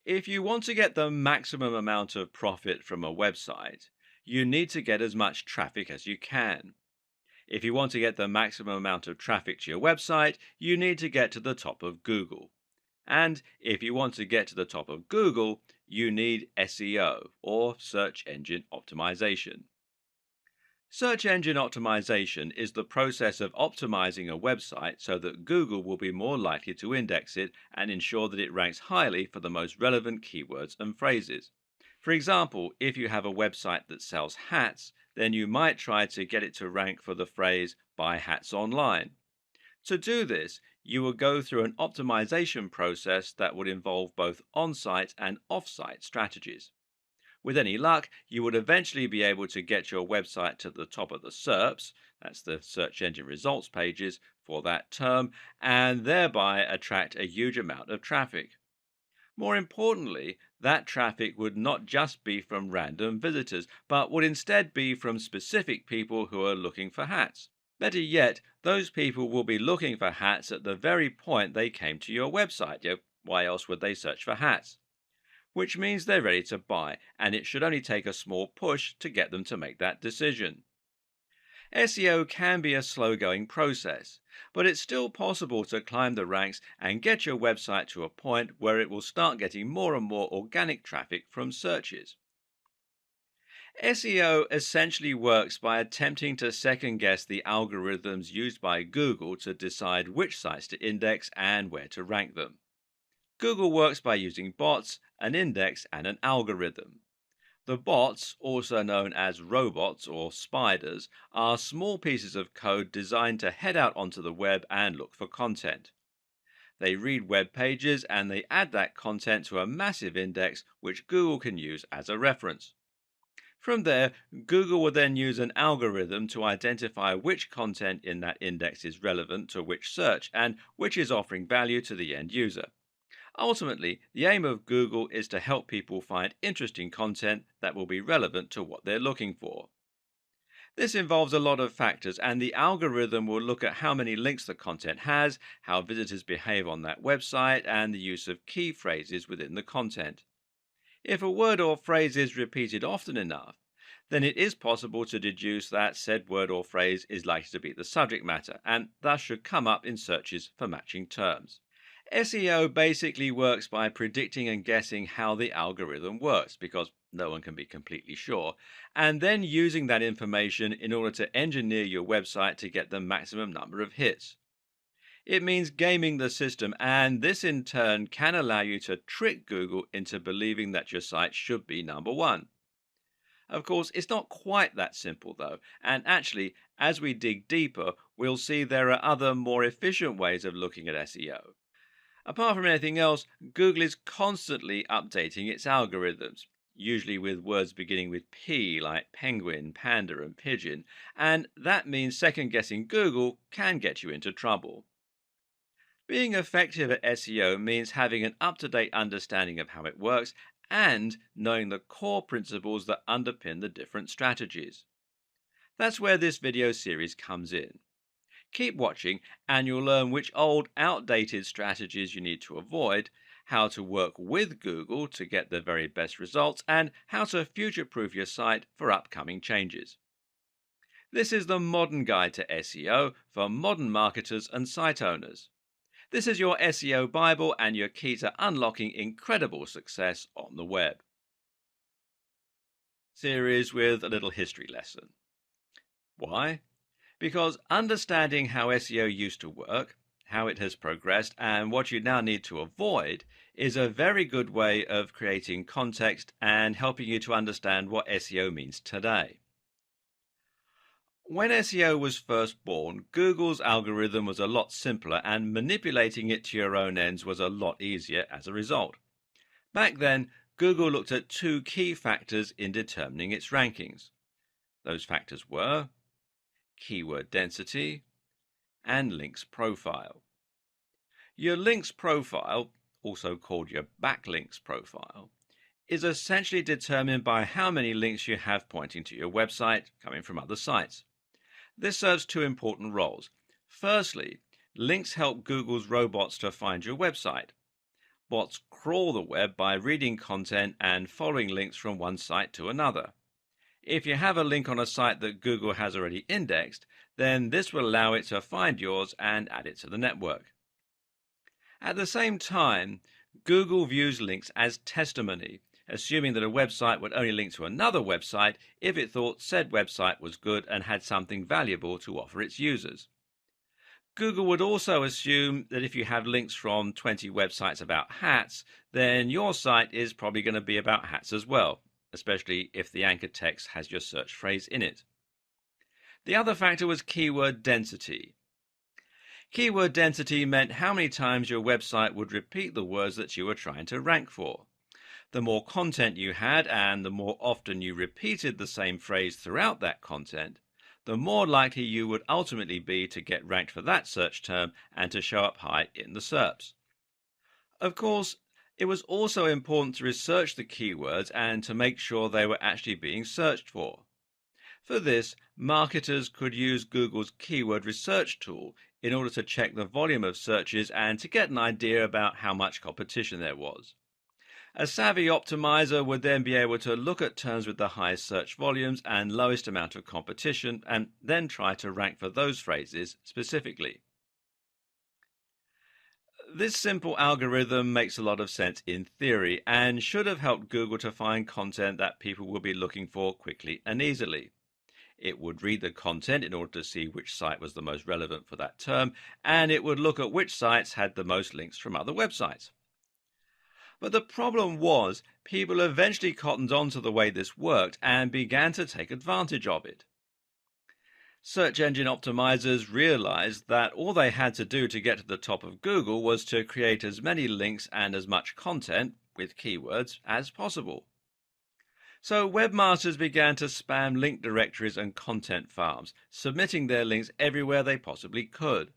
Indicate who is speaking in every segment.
Speaker 1: If you want to get the maximum amount of profit from a website, you need to get as much traffic as you can. If you want to get the maximum amount of traffic to your website, you need to get to the top of Google. And if you want to get to the top of Google, you need SEO, or search engine optimization. Search engine optimization is the process of optimizing a website so that Google will be more likely to index it and ensure that it ranks highly for the most relevant keywords and phrases. For example, if you have a website that sells hats, then you might try to get it to rank for the phrase buy hats online. To do this, you will go through an optimization process that would involve both on site and off site strategies. With any luck, you would eventually be able to get your website to the top of the SERPs, that's the search engine results pages, for that term, and thereby attract a huge amount of traffic. More importantly, that traffic would not just be from random visitors, but would instead be from specific people who are looking for hats. Better yet, those people will be looking for hats at the very point they came to your website. Why else would they search for hats? Which means they're ready to buy, and it should only take a small push to get them to make that decision. SEO can be a slow-going process, but it's still possible to climb the ranks and get your website to a point where it will start getting more and more organic traffic from searches. SEO essentially works by attempting to second-guess the algorithms used by Google to decide which sites to index and where to rank them. Google works by using bots, an index, and an algorithm. The bots, also known as robots or spiders, are small pieces of code designed to head out onto the web and look for content. They read web pages and they add that content to a massive index which Google can use as a reference. From there, Google will then use an algorithm to identify which content in that index is relevant to which search and which is offering value to the end user. Ultimately, the aim of Google is to help people find interesting content that will be relevant to what they're looking for. This involves a lot of factors, and the algorithm will look at how many links the content has, how visitors behave on that website, and the use of key phrases within the content. If a word or phrase is repeated often enough, then it is possible to deduce that said word or phrase is likely to be the subject matter, and thus should come up in searches for matching terms. SEO basically works by predicting and guessing how the algorithm works, because no one can be completely sure, and then using that information in order to engineer your website to get the maximum number of hits. It means gaming the system, and this in turn can allow you to trick Google into believing that your site should be number one. Of course, it's not quite that simple though, and actually, as we dig deeper, we'll see there are other more efficient ways of looking at SEO. Apart from anything else, Google is constantly updating its algorithms, usually with words beginning with P like penguin, panda, and pigeon, and that means second guessing Google can get you into trouble. Being effective at SEO means having an up to date understanding of how it works and knowing the core principles that underpin the different strategies. That's where this video series comes in. Keep watching and you'll learn which old, outdated strategies you need to avoid, how to work with Google to get the very best results, and how to future-proof your site for upcoming changes. This is the modern guide to SEO for modern marketers and site owners. This is your SEO Bible and your key to unlocking incredible success on the web. Series with a little history lesson. Why? Because understanding how SEO used to work, how it has progressed, and what you now need to avoid is a very good way of creating context and helping you to understand what SEO means today. When SEO was first born, Google's algorithm was a lot simpler and manipulating it to your own ends was a lot easier as a result. Back then, Google looked at two key factors in determining its rankings. Those factors were keyword density and links profile. Your links profile, also called your backlinks profile, is essentially determined by how many links you have pointing to your website coming from other sites. This serves two important roles. Firstly, links help Google's robots to find your website. Bots crawl the web by reading content and following links from one site to another. If you have a link on a site that Google has already indexed, then this will allow it to find yours and add it to the network. At the same time, Google views links as testimony, assuming that a website would only link to another website if it thought said website was good and had something valuable to offer its users. Google would also assume that if you have links from 20 websites about hats, then your site is probably going to be about hats as well, especially if the anchor text has your search phrase in it. The other factor was keyword density. Keyword density meant how many times your website would repeat the words that you were trying to rank for. The more content you had and the more often you repeated the same phrase throughout that content, the more likely you would ultimately be to get ranked for that search term and to show up high in the SERPs. Of course, it was also important to research the keywords and to make sure they were actually being searched for. For this, marketers could use Google's keyword research tool in order to check the volume of searches and to get an idea about how much competition there was. A savvy optimizer would then be able to look at terms with the highest search volumes and lowest amount of competition and then try to rank for those phrases specifically. This simple algorithm makes a lot of sense in theory and should have helped Google to find content that people will be looking for quickly and easily. It would read the content in order to see which site was the most relevant for that term, and it would look at which sites had the most links from other websites. But the problem was, people eventually cottoned on to the way this worked and began to take advantage of it. Search engine optimizers realized that all they had to do to get to the top of Google was to create as many links and as much content, with keywords, as possible. So webmasters began to spam link directories and content farms, submitting their links everywhere they possibly could.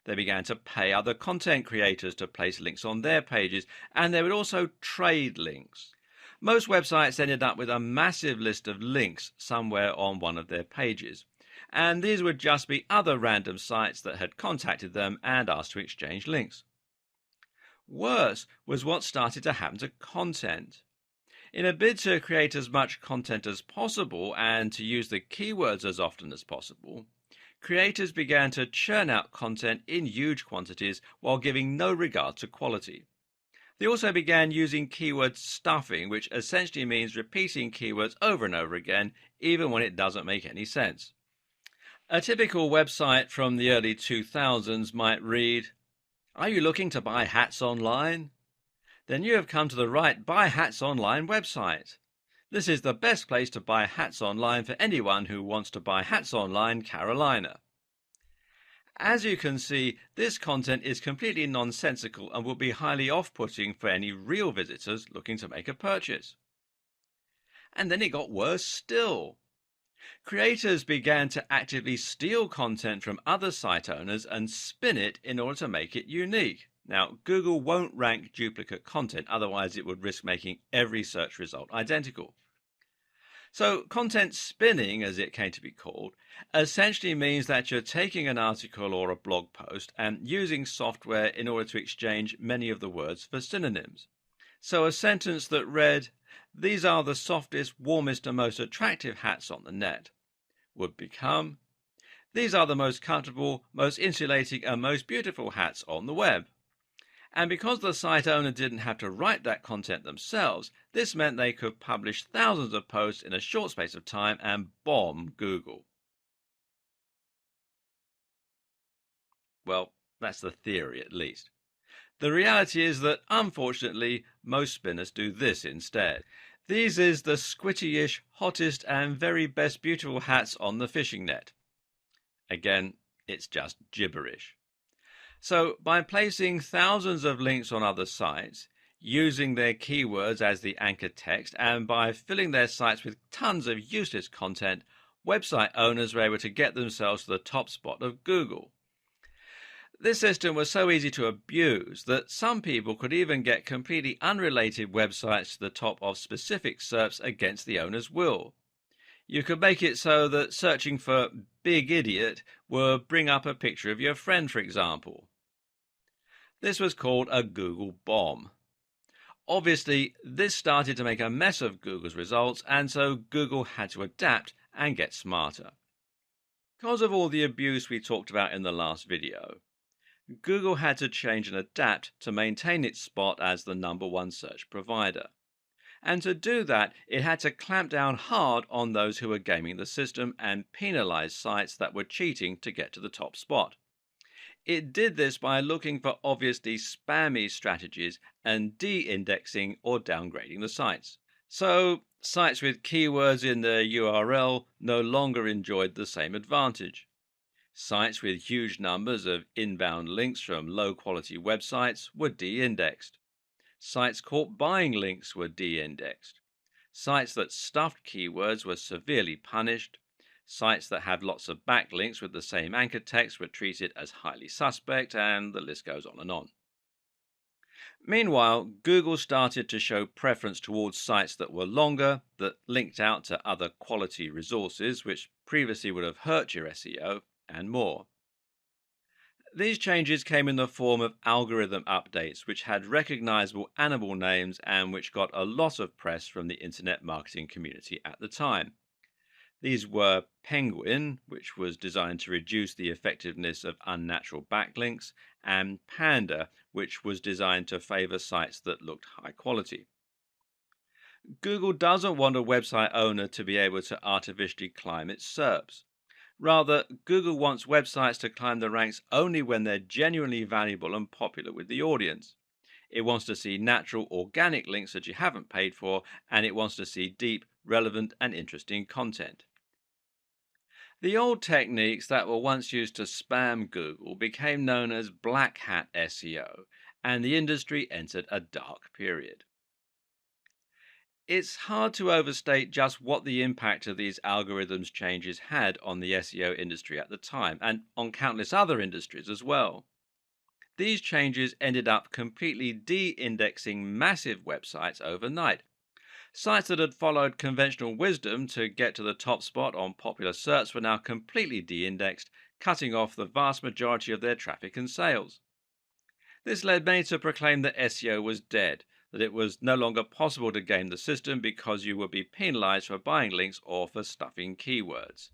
Speaker 1: They began to pay other content creators to place links on their pages, and they would also trade links. Most websites ended up with a massive list of links somewhere on one of their pages, and these would just be other random sites that had contacted them and asked to exchange links. Worse was what started to happen to content. In a bid to create as much content as possible and to use the keywords as often as possible, creators began to churn out content in huge quantities while giving no regard to quality. They also began using keyword stuffing, which essentially means repeating keywords over and over again, even when it doesn't make any sense. A typical website from the early 2000s might read, "Are you looking to buy hats online? Then you have come to the right Buy Hats Online website. This is the best place to buy hats online for anyone who wants to buy hats online, Carolina." As you can see, this content is completely nonsensical and will be highly off-putting for any real visitors looking to make a purchase. And then it got worse still. Creators began to actively steal content from other site owners and spin it in order to make it unique. Now, Google won't rank duplicate content, otherwise it would risk making every search result identical. So, content spinning, as it came to be called, essentially means that you're taking an article or a blog post and using software in order to exchange many of the words for synonyms. So a sentence that read, "These are the softest, warmest and most attractive hats on the net," would become, "These are the most comfortable, most insulating and most beautiful hats on the web." And because the site owner didn't have to write that content themselves, this meant they could publish thousands of posts in a short space of time and bomb Google. Well, that's the theory at least. The reality is that, unfortunately, most spinners do this instead. These is the squitty-ish, hottest and very best beautiful hats on the fishing net. Again, it's just gibberish. So, by placing thousands of links on other sites, using their keywords as the anchor text, and by filling their sites with tons of useless content, website owners were able to get themselves to the top spot of Google. This system was so easy to abuse that some people could even get completely unrelated websites to the top of specific SERPs against the owner's will. You could make it so that searching for Big Idiot would bring up a picture of your friend, for example. This was called a Google bomb. Obviously, this started to make a mess of Google's results, and so Google had to adapt and get smarter. Because of all the abuse we talked about in the last video, Google had to change and adapt to maintain its spot as the #1 search provider. And to do that, it had to clamp down hard on those who were gaming the system and penalize sites that were cheating to get to the top spot. It did this by looking for obviously spammy strategies and de indexing or downgrading the sites. So, sites with keywords in their URL no longer enjoyed the same advantage. Sites with huge numbers of inbound links from low quality websites were de indexed. Sites caught buying links were de indexed. Sites that stuffed keywords were severely punished. Sites that had lots of backlinks with the same anchor text were treated as highly suspect, and the list goes on and on. Meanwhile, Google started to show preference towards sites that were longer, that linked out to other quality resources, which previously would have hurt your SEO, and more. These changes came in the form of algorithm updates, which had recognizable animal names and which got a lot of press from the internet marketing community at the time. These were Penguin, which was designed to reduce the effectiveness of unnatural backlinks, and Panda, which was designed to favor sites that looked high quality. Google doesn't want a website owner to be able to artificially climb its SERPs. Rather, Google wants websites to climb the ranks only when they're genuinely valuable and popular with the audience. It wants to see natural, organic links that you haven't paid for, and it wants to see deep, relevant, and interesting content. The old techniques that were once used to spam Google became known as black hat SEO, and the industry entered a dark period. It's hard to overstate just what the impact of these algorithms changes had on the SEO industry at the time, and on countless other industries as well. These changes ended up completely de-indexing massive websites overnight. Sites that had followed conventional wisdom to get to the top spot on popular search were now completely de-indexed, cutting off the vast majority of their traffic and sales. This led many to proclaim that SEO was dead, that it was no longer possible to game the system because you would be penalized for buying links or for stuffing keywords.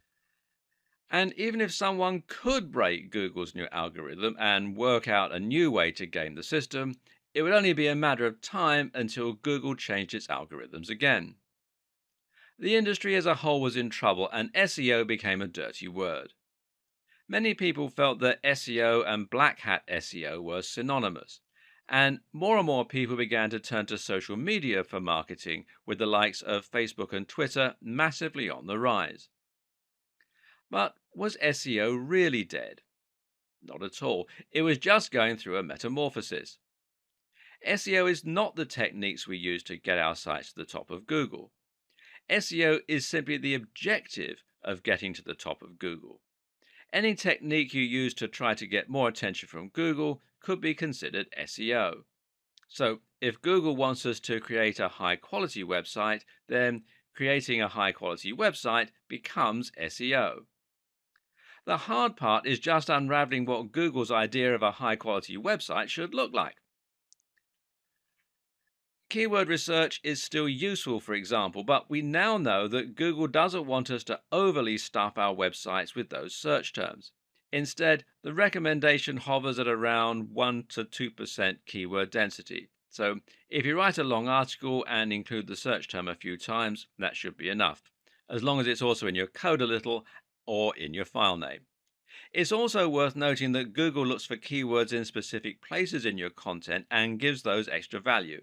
Speaker 1: And even if someone could break Google's new algorithm and work out a new way to game the system, it would only be a matter of time until Google changed its algorithms again. The industry as a whole was in trouble, and SEO became a dirty word. Many people felt that SEO and black hat SEO were synonymous, and more people began to turn to social media for marketing, with the likes of Facebook and Twitter massively on the rise. But was SEO really dead? Not at all. It was just going through a metamorphosis. SEO is not the techniques we use to get our sites to the top of Google. SEO is simply the objective of getting to the top of Google. Any technique you use to try to get more attention from Google could be considered SEO. So, if Google wants us to create a high quality website, then creating a high quality website becomes SEO. The hard part is just unraveling what Google's idea of a high quality website should look like. Keyword research is still useful, for example, but we now know that Google doesn't want us to overly stuff our websites with those search terms. Instead, the recommendation hovers at around 1 to 2% keyword density. So, if you write a long article and include the search term a few times, that should be enough, as long as it's also in your code a little or in your file name. It's also worth noting that Google looks for keywords in specific places in your content and gives those extra value.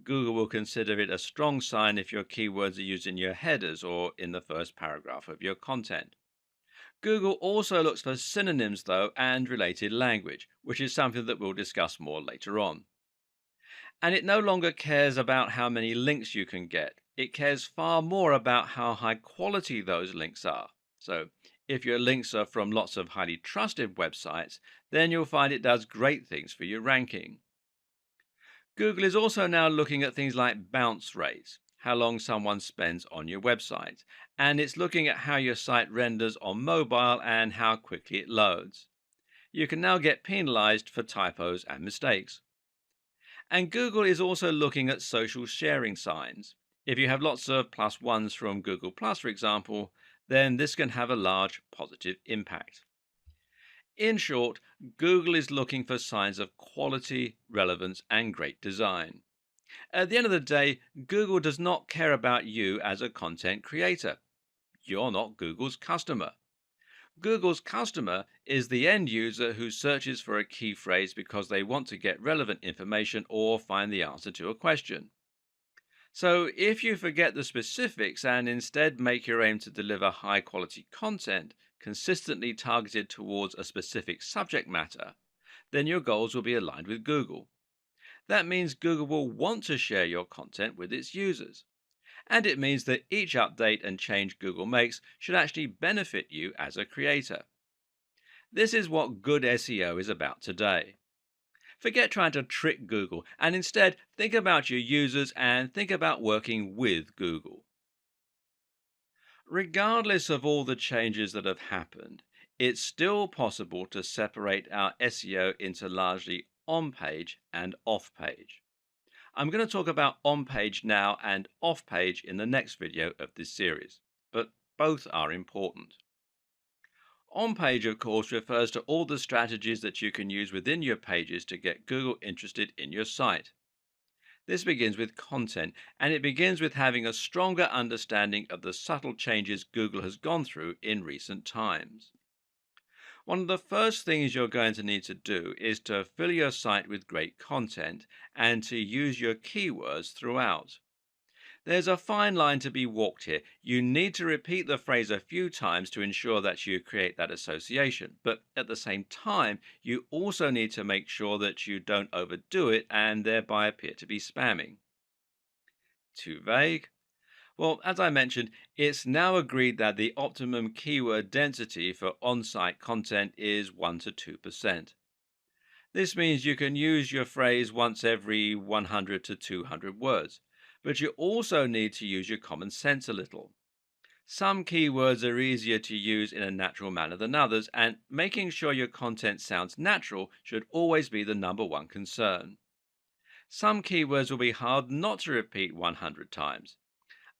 Speaker 1: Google will consider it a strong sign if your keywords are used in your headers or in the first paragraph of your content. Google also looks for synonyms, though, and related language, which is something that we'll discuss more later on. And it no longer cares about how many links you can get. It cares far more about how high quality those links are. So, if your links are from lots of highly trusted websites, then you'll find it does great things for your ranking. Google is also now looking at things like bounce rates, how long someone spends on your website, and it's looking at how your site renders on mobile and how quickly it loads. You can now get penalized for typos and mistakes. And Google is also looking at social sharing signs. If you have lots of plus ones from Google Plus, for example, then this can have a large positive impact. In short, Google is looking for signs of quality, relevance, and great design. At the end of the day, Google does not care about you as a content creator. You're not Google's customer. Google's customer is the end user who searches for a key phrase because they want to get relevant information or find the answer to a question. So, if you forget the specifics and instead make your aim to deliver high quality content consistently targeted towards a specific subject matter, then your goals will be aligned with Google. That means Google will want to share your content with its users. And it means that each update and change Google makes should actually benefit you as a creator. This is what good SEO is about today. Forget trying to trick Google and instead think about your users and think about working with Google. Regardless of all the changes that have happened, it's still possible to separate our SEO into largely on page and off page. I'm going to talk about on page now and off page in the next video of this series, but both are important. On page, of course, refers to all the strategies that you can use within your pages to get Google interested in your site. This begins with content, and it begins with having a stronger understanding of the subtle changes Google has gone through in recent times. One of the first things you're going to need to do is to fill your site with great content and to use your keywords throughout. There's a fine line to be walked here. You need to repeat the phrase a few times to ensure that you create that association. But at the same time, you also need to make sure that you don't overdo it and thereby appear to be spamming. Too vague? Well, as I mentioned, it's now agreed that the optimum keyword density for on site content is 1 to 2%. This means you can use your phrase once every 100 to 200 words, but you also need to use your common sense a little. Some keywords are easier to use in a natural manner than others, and making sure your content sounds natural should always be the number one concern. Some keywords will be hard not to repeat 100 times.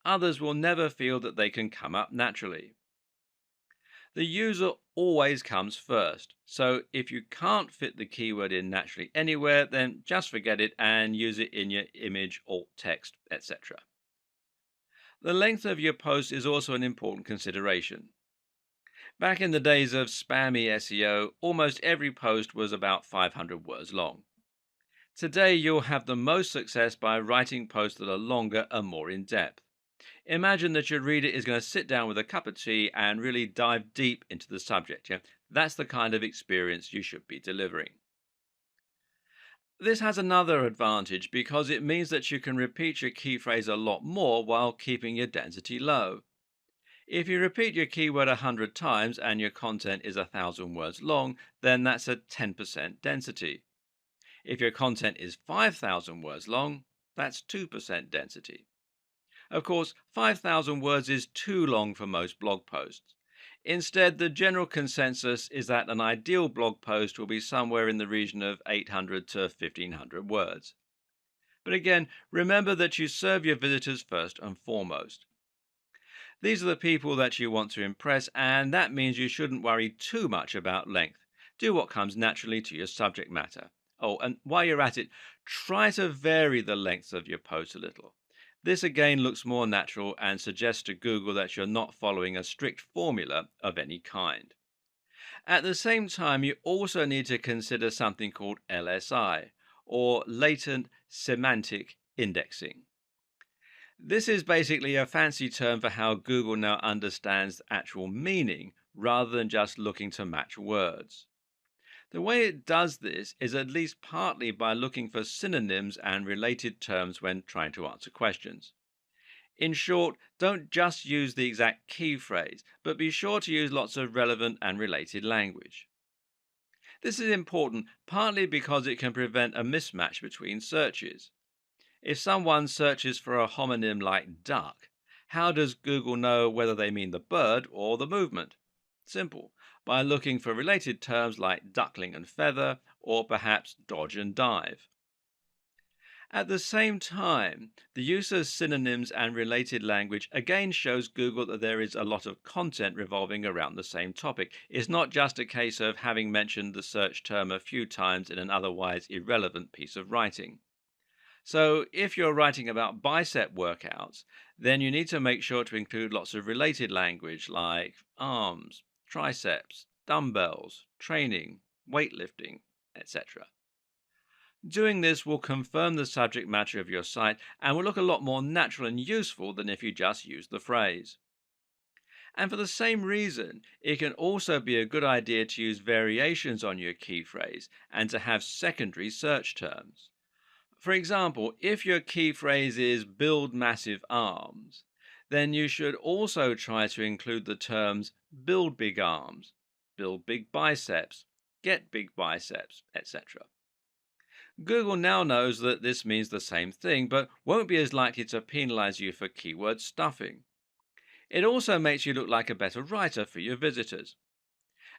Speaker 1: Others will never feel that they can come up naturally. The user always comes first, so if you can't fit the keyword in naturally anywhere, then just forget it and use it in your image, alt text, etc. The length of your post is also an important consideration. Back in the days of spammy SEO, almost every post was about 500 words long. Today, you'll have the most success by writing posts that are longer and more in depth. Imagine that your reader is going to sit down with a cup of tea and really dive deep into the subject. Yeah? That's the kind of experience you should be delivering. This has another advantage because it means that you can repeat your key phrase a lot more while keeping your density low. If you repeat your keyword 100 times and your content is 1,000 words long, then that's a 10% density. If your content is 5,000 words long, that's 2% density. Of course, 5,000 words is too long for most blog posts. Instead, the general consensus is that an ideal blog post will be somewhere in the region of 800 to 1,500 words. But again, remember that you serve your visitors first and foremost. These are the people that you want to impress, and that means you shouldn't worry too much about length. Do what comes naturally to your subject matter. Oh, and while you're at it, try to vary the length of your post a little. This again looks more natural and suggests to Google that you're not following a strict formula of any kind. At the same time, you also need to consider something called LSI, or latent semantic indexing. This is basically a fancy term for how Google now understands actual meaning rather than just looking to match words. The way it does this is at least partly by looking for synonyms and related terms when trying to answer questions. In short, don't just use the exact key phrase, but be sure to use lots of relevant and related language. This is important partly because it can prevent a mismatch between searches. If someone searches for a homonym like duck, how does Google know whether they mean the bird or the movement? Simple, by looking for related terms like duckling and feather, or perhaps dodge and dive. At the same time, the use of synonyms and related language again shows Google that there is a lot of content revolving around the same topic. It's not just a case of having mentioned the search term a few times in an otherwise irrelevant piece of writing. So, if you're writing about bicep workouts, then you need to make sure to include lots of related language like arms, triceps, dumbbells, training, weightlifting, etc. Doing this will confirm the subject matter of your site and will look a lot more natural and useful than if you just use the phrase. And for the same reason, it can also be a good idea to use variations on your key phrase and to have secondary search terms. For example, if your key phrase is build massive arms, then you should also try to include the terms build big arms, build big biceps, get big biceps, etc. Google now knows that this means the same thing, but won't be as likely to penalize you for keyword stuffing. It also makes you look like a better writer for your visitors.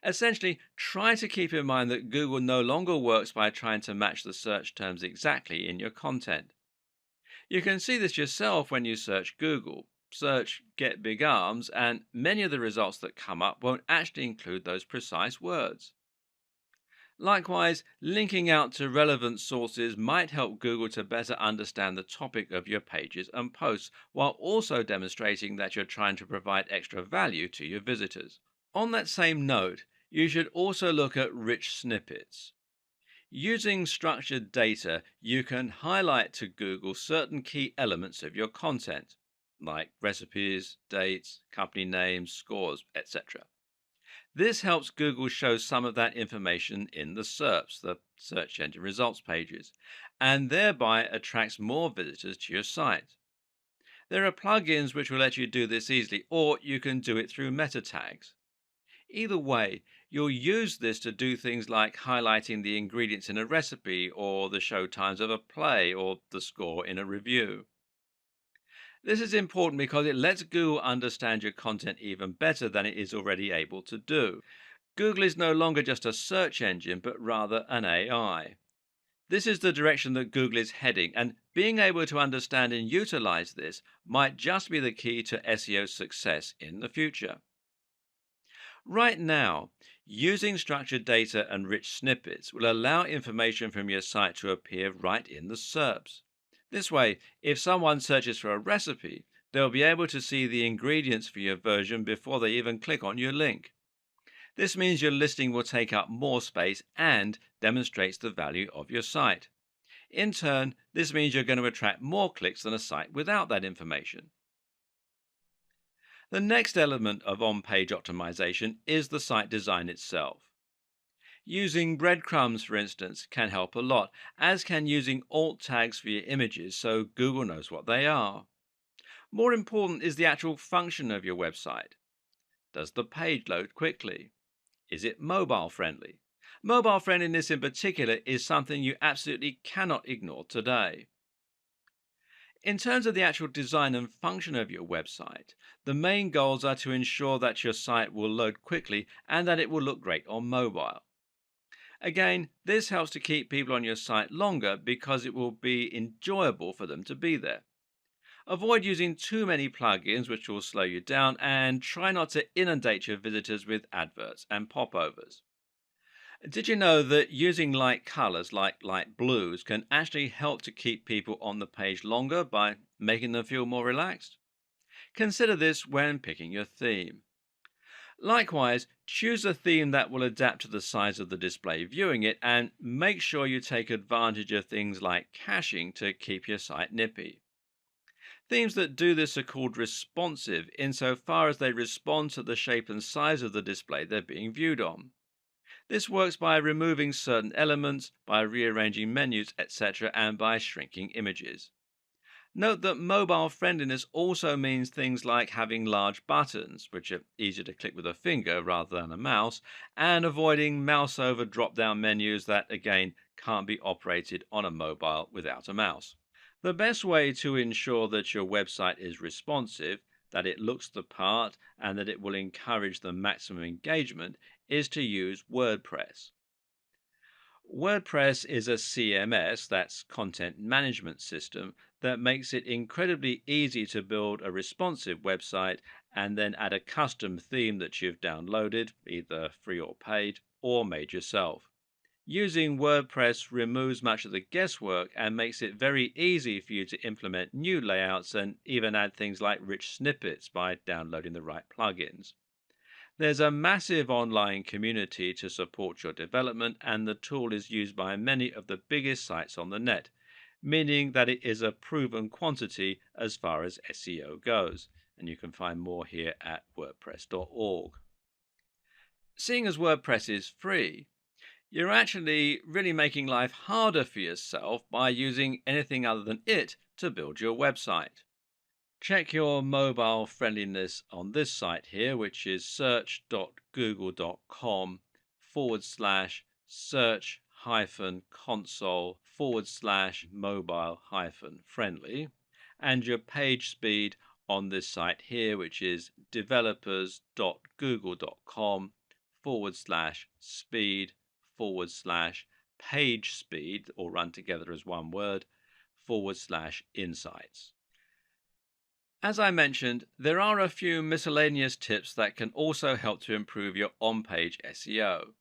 Speaker 1: Essentially, try to keep in mind that Google no longer works by trying to match the search terms exactly in your content. You can see this yourself when you search Google. Search get big arms, and many of the results that come up won't actually include those precise words. Likewise, linking out to relevant sources might help Google to better understand the topic of your pages and posts, while also demonstrating that you're trying to provide extra value to your visitors. On that same note, you should also look at rich snippets. Using structured data, you can highlight to Google certain key elements of your content, like recipes, dates, company names, scores, etc. This helps Google show some of that information in the SERPs, the search engine results pages, and thereby attracts more visitors to your site. There are plugins which will let you do this easily, or you can do it through meta tags. Either way, you'll use this to do things like highlighting the ingredients in a recipe, or the show times of a play, or the score in a review. This is important because it lets Google understand your content even better than it is already able to do. Google is no longer just a search engine, but rather an AI. This is the direction that Google is heading, and being able to understand and utilize this might just be the key to SEO success in the future. Right now, using structured data and rich snippets will allow information from your site to appear right in the SERPs. This way, if someone searches for a recipe, they'll be able to see the ingredients for your version before they even click on your link. This means your listing will take up more space and demonstrates the value of your site. In turn, this means you're going to attract more clicks than a site without that information. The next element of on-page optimization is the site design itself. Using breadcrumbs, for instance, can help a lot, as can using alt tags for your images so Google knows what they are. More important is the actual function of your website. Does the page load quickly? Is it mobile friendly? Mobile friendliness in particular is something you absolutely cannot ignore today. In terms of the actual design and function of your website, the main goals are to ensure that your site will load quickly and that it will look great on mobile. Again, this helps to keep people on your site longer because it will be enjoyable for them to be there. Avoid using too many plugins which will slow you down, and try not to inundate your visitors with adverts and popovers. Did you know that using light colors like light blues can actually help to keep people on the page longer by making them feel more relaxed? Consider this when picking your theme. Likewise, choose a theme that will adapt to the size of the display viewing it, and make sure you take advantage of things like caching to keep your site nippy. Themes that do this are called responsive insofar as they respond to the shape and size of the display they're being viewed on. This works by removing certain elements, by rearranging menus, etc., and by shrinking images. Note that mobile friendliness also means things like having large buttons, which are easier to click with a finger rather than a mouse, and avoiding mouse over drop down menus that, again, can't be operated on a mobile without a mouse. The best way to ensure that your website is responsive, that it looks the part, and that it will encourage the maximum engagement is to use WordPress. WordPress is a CMS, that's content management system, that makes it incredibly easy to build a responsive website and then add a custom theme that you've downloaded, either free or paid, or made yourself. Using WordPress removes much of the guesswork and makes it very easy for you to implement new layouts and even add things like rich snippets by downloading the right plugins. There's a massive online community to support your development, and the tool is used by many of the biggest sites on the net, meaning that it is a proven quantity as far as SEO goes. And you can find more here at wordpress.org. Seeing as WordPress is free, you're actually really making life harder for yourself by using anything other than it to build your website. Check your mobile friendliness on this site here, which is search.google.com/search console /mobile friendly, and your page speed on this site here, which is developers.google.com /speed page speed, all run together as one word, /insights. As I mentioned, there are a few miscellaneous tips that can also help to improve your on-page SEO.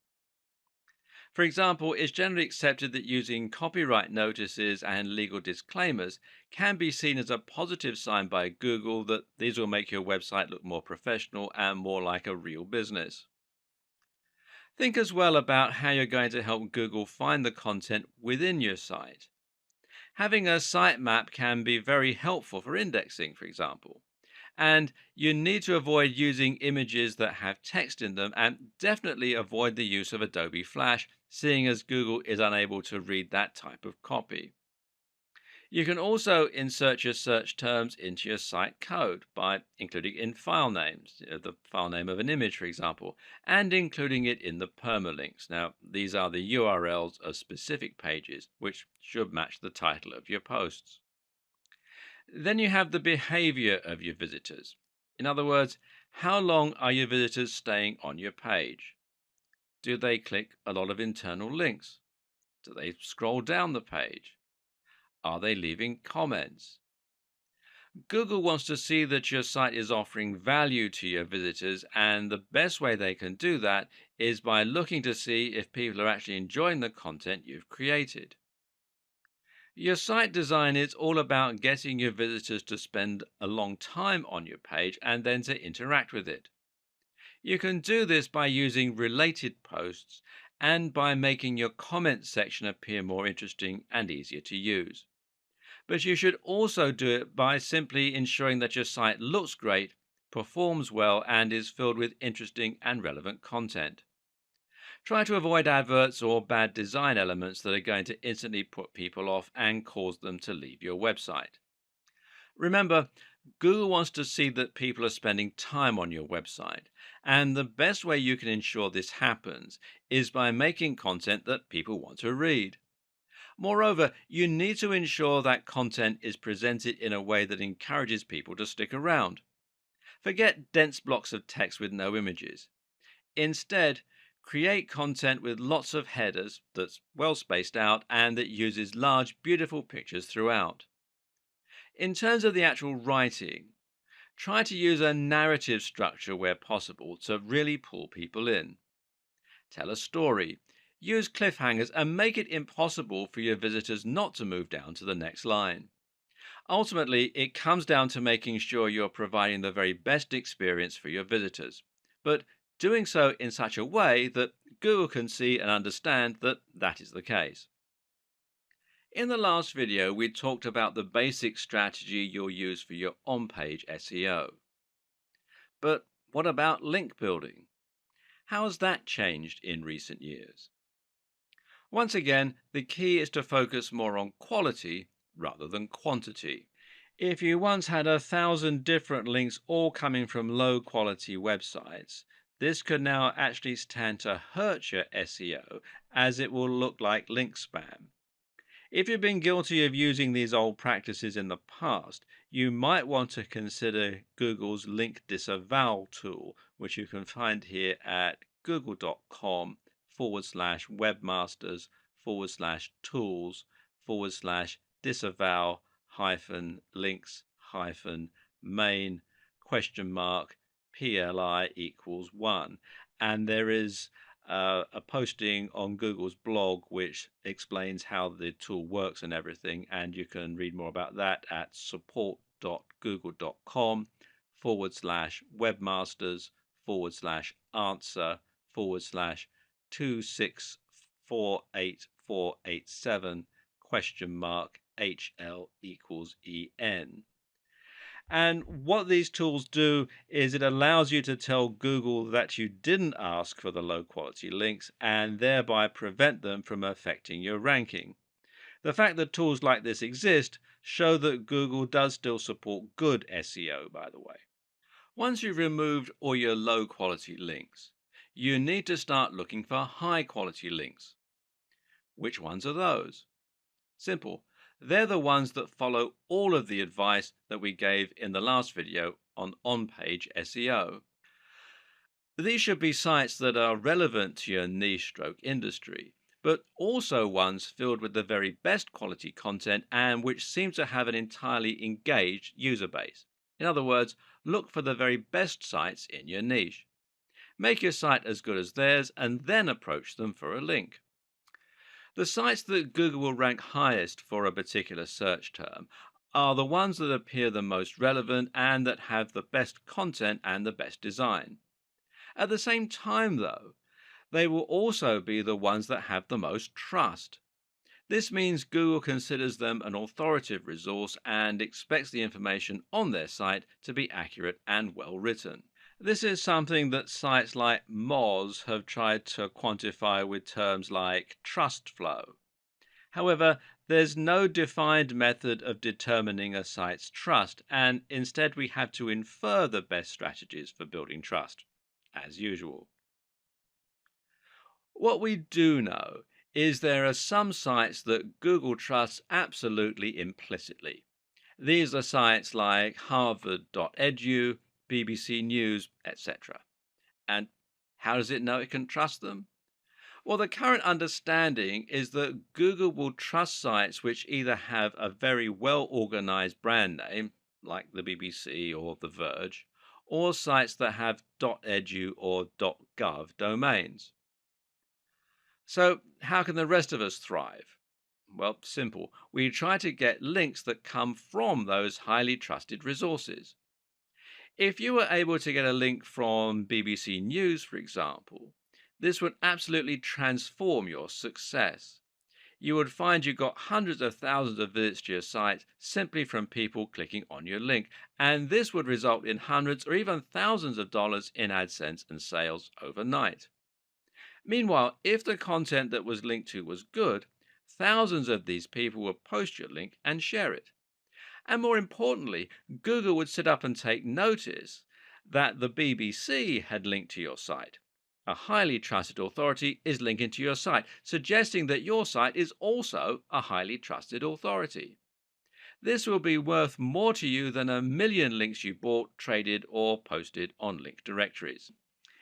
Speaker 1: For example, it's generally accepted that using copyright notices and legal disclaimers can be seen as a positive sign by Google that these will make your website look more professional and more like a real business. Think as well about how you're going to help Google find the content within your site. Having a sitemap can be very helpful for indexing, for example. And you need to avoid using images that have text in them, and definitely avoid the use of Adobe Flash, seeing as Google is unable to read that type of copy. You can also insert your search terms into your site code by including in file names, the file name of an image, for example, and including it in the permalinks. Now, these are the URLs of specific pages, which should match the title of your posts. Then you have the behavior of your visitors. In other words, how long are your visitors staying on your page? Do they click a lot of internal links? Do they scroll down the page? Are they leaving comments? Google wants to see that your site is offering value to your visitors, and the best way they can do that is by looking to see if people are actually enjoying the content you've created. Your site design is all about getting your visitors to spend a long time on your page and then to interact with it. You can do this by using related posts and by making your comments section appear more interesting and easier to use. But you should also do it by simply ensuring that your site looks great, performs well, and is filled with interesting and relevant content. Try to avoid adverts or bad design elements that are going to instantly put people off and cause them to leave your website. Remember, Google wants to see that people are spending time on your website, and the best way you can ensure this happens is by making content that people want to read. Moreover, you need to ensure that content is presented in a way that encourages people to stick around. Forget dense blocks of text with no images. Instead, create content with lots of headers that's well spaced out and that uses large, beautiful pictures throughout. In terms of the actual writing, try to use a narrative structure where possible to really pull people in. Tell a story. Use cliffhangers and make it impossible for your visitors not to move down to the next line. Ultimately, it comes down to making sure you're providing the very best experience for your visitors, but doing so in such a way that Google can see and understand that that is the case. In the last video, we talked about the basic strategy you'll use for your on-page SEO. But what about link building? How has that changed in recent years? Once again, the key is to focus more on quality rather than quantity. If you once had 1,000 different links all coming from low quality websites, this could now actually stand to hurt your SEO, as it will look like link spam. If you've been guilty of using these old practices in the past, you might want to consider Google's link disavow tool, which you can find here at google.com/webmasters tools/disavow hyphen links hyphen main question mark PLI equals 1. And there is a posting on Google's blog which explains how the tool works and everything. And you can read more about that at support.google.com/webmasters/answer/2648487 question mark HL equals EN. And what these tools do is it allows you to tell Google that you didn't ask for the low quality links and thereby prevent them from affecting your ranking. The fact that tools like this exist show that Google does still support good SEO, by the way. Once you've removed all your low quality links, you need to start looking for high quality links. Which ones are those? Simple. They're the ones that follow all of the advice that we gave in the last video on on-page SEO. These should be sites that are relevant to your niche/stroke industry, but also ones filled with the very best quality content and which seem to have an entirely engaged user base. In other words, look for the very best sites in your niche. Make your site as good as theirs and then approach them for a link. The sites that Google will rank highest for a particular search term are the ones that appear the most relevant and that have the best content and the best design. At the same time, though, they will also be the ones that have the most trust. This means Google considers them an authoritative resource and expects the information on their site to be accurate and well written. This is something that sites like Moz have tried to quantify with terms like trust flow. However, there's no defined method of determining a site's trust, and instead we have to infer the best strategies for building trust, as usual. What we do know is there are some sites that Google trusts absolutely implicitly. These are sites like harvard.edu, BBC News, etc. And how does it know it can trust them? Well, the current understanding is that Google will trust sites which either have a very well organized brand name, like the BBC or The Verge, or sites that have .edu or .gov domains. So, how can the rest of us thrive? Well, simple. We try to get links that come from those highly trusted resources. If you were able to get a link from BBC News, for example, this would absolutely transform your success. You would find you got hundreds of thousands of visits to your site simply from people clicking on your link, and this would result in hundreds or even thousands of dollars in AdSense and sales overnight. Meanwhile, if the content that was linked to was good, thousands of these people would post your link and share it. And more importantly, Google would sit up and take notice that the BBC had linked to your site. A highly trusted authority is linking to your site, suggesting that your site is also a highly trusted authority. This will be worth more to you than a million links you bought, traded, or posted on link directories.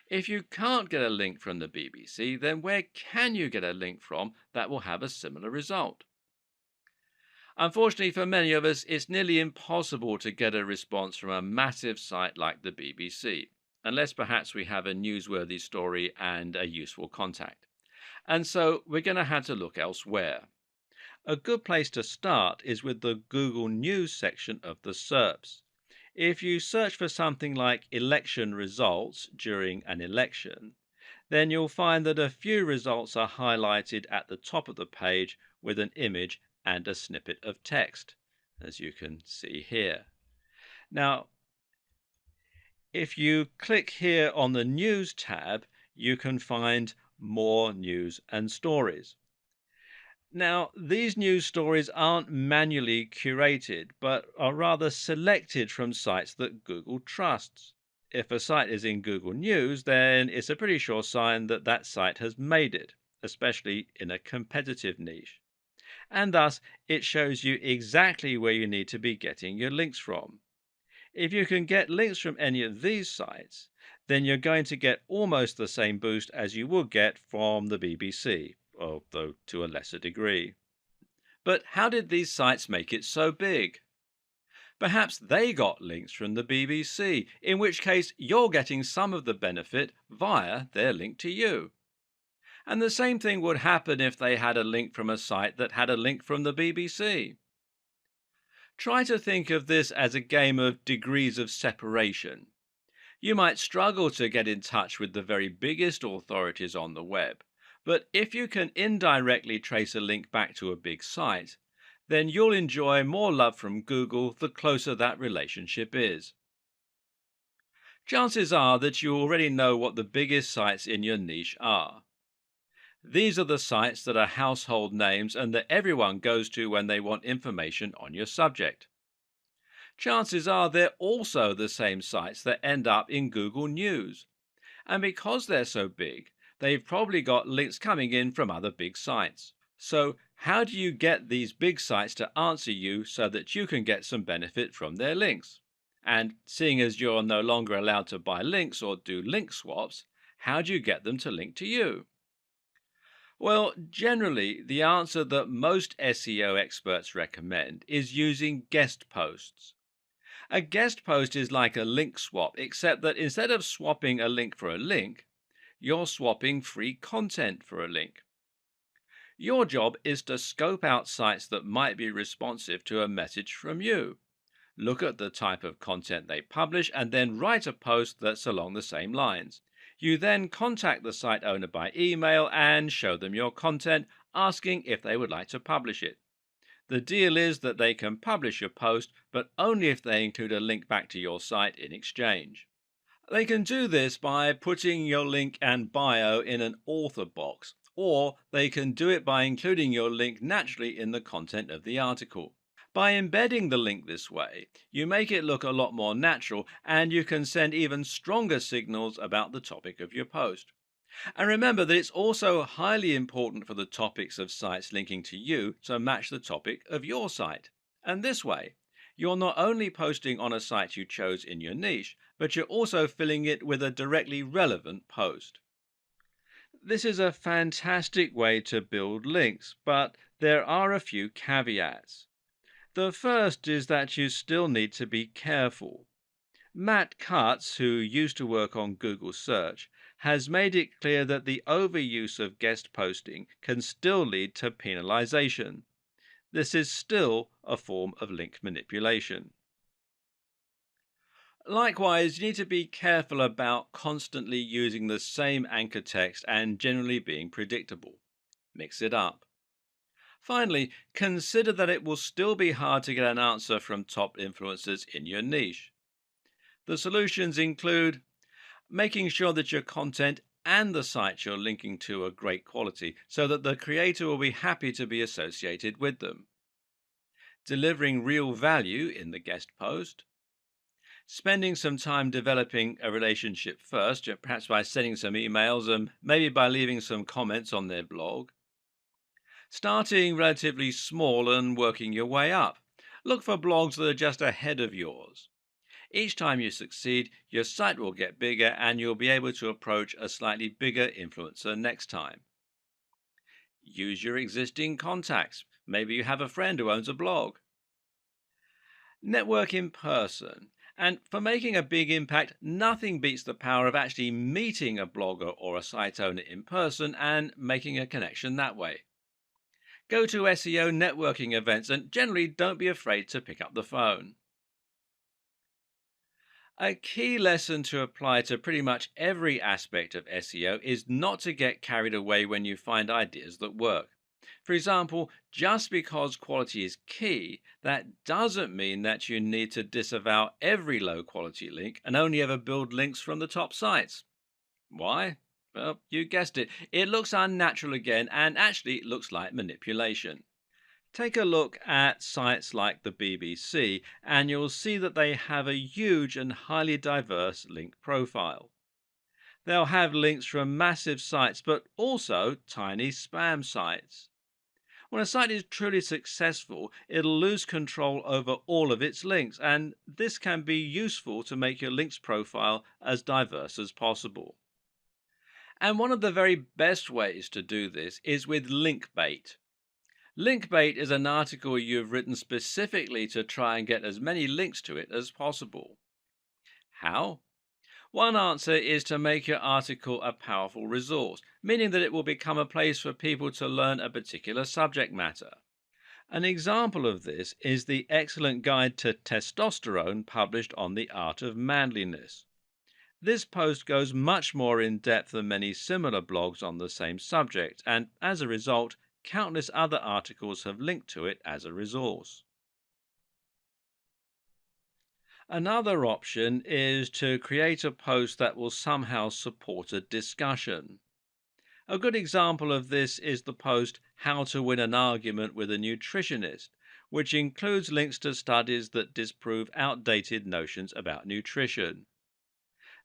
Speaker 1: If you can't get a link from the BBC, then where can you get a link from that will have a similar result? Unfortunately for many of us, it's nearly impossible to get a response from a massive site like the BBC, unless perhaps we have a newsworthy story and a useful contact. And so we're going to have to look elsewhere. A good place to start is with the Google News section of the SERPs. If you search for something like election results during an election, then you'll find that a few results are highlighted at the top of the page with an image and a snippet of text, as you can see here. Now, if you click here on the News tab, you can find more news and stories. Now, these news stories aren't manually curated, but are rather selected from sites that Google trusts. If a site is in Google News, then it's a pretty sure sign that that site has made it, especially in a competitive niche. And thus it shows you exactly where you need to be getting your links from. If you can get links from any of these sites, then you're going to get almost the same boost as you would get from the BBC although to a lesser degree. But how did these sites make it so big? Perhaps they got links from the BBC, in which case you're getting some of the benefit via their link to you. And the same thing would happen if they had a link from a site that had a link from the BBC. Try to think of this as a game of degrees of separation. You might struggle to get in touch with the very biggest authorities on the web, but if you can indirectly trace a link back to a big site, then you'll enjoy more love from Google the closer that relationship is. Chances are that you already know what the biggest sites in your niche are. These are the sites that are household names and that everyone goes to when they want information on your subject. Chances are they're also the same sites that end up in Google News. And because they're so big, they've probably got links coming in from other big sites. So, how do you get these big sites to answer you so that you can get some benefit from their links? And seeing as you're no longer allowed to buy links or do link swaps, how do you get them to link to you? Well, generally, the answer that most SEO experts recommend is using guest posts. A guest post is like a link swap, except that instead of swapping a link for a link, you're swapping free content for a link. Your job is to scope out sites that might be responsive to a message from you. Look at the type of content they publish and then write a post that's along the same lines. You then contact the site owner by email and show them your content, asking if they would like to publish it. The deal is that they can publish your post, but only if they include a link back to your site in exchange. They can do this by putting your link and bio in an author box, or they can do it by including your link naturally in the content of the article. By embedding the link this way, you make it look a lot more natural and you can send even stronger signals about the topic of your post. And remember that it's also highly important for the topics of sites linking to you to match the topic of your site. And this way, you're not only posting on a site you chose in your niche, but you're also filling it with a directly relevant post. This is a fantastic way to build links, but there are a few caveats. The first is that you still need to be careful. Matt Cutts, who used to work on Google Search, has made it clear that the overuse of guest posting can still lead to penalization. This is still a form of link manipulation. Likewise, you need to be careful about constantly using the same anchor text and generally being predictable. Mix it up. Finally, consider that it will still be hard to get an answer from top influencers in your niche. The solutions include making sure that your content and the site you're linking to are great quality so that the creator will be happy to be associated with them, delivering real value in the guest post, spending some time developing a relationship first, perhaps by sending some emails and maybe by leaving some comments on their blog, starting relatively small and working your way up. Look for blogs that are just ahead of yours. Each time you succeed, your site will get bigger and you'll be able to approach a slightly bigger influencer next time. Use your existing contacts. Maybe you have a friend who owns a blog. Network in person. And for making a big impact, nothing beats the power of actually meeting a blogger or a site owner in person and making a connection that way. Go to SEO networking events and generally don't be afraid to pick up the phone. A key lesson to apply to pretty much every aspect of SEO is not to get carried away when you find ideas that work. For example, just because quality is key, that doesn't mean that you need to disavow every low quality link and only ever build links from the top sites. Why? Well, you guessed it. It looks unnatural again and actually looks like manipulation. Take a look at sites like the BBC and you'll see that they have a huge and highly diverse link profile. They'll have links from massive sites but also tiny spam sites. When a site is truly successful, it'll lose control over all of its links, and this can be useful to make your links profile as diverse as possible. And one of the very best ways to do this is with link bait. Link bait is an article you've written specifically to try and get as many links to it as possible. How? One answer is to make your article a powerful resource, meaning that it will become a place for people to learn a particular subject matter. An example of this is the excellent guide to testosterone published on the art of manliness. This post goes much more in depth than many similar blogs on the same subject, and as a result, countless other articles have linked to it as a resource. Another option is to create a post that will somehow support a discussion. A good example of this is the post How to Win an Argument with a Nutritionist, which includes links to studies that disprove outdated notions about nutrition.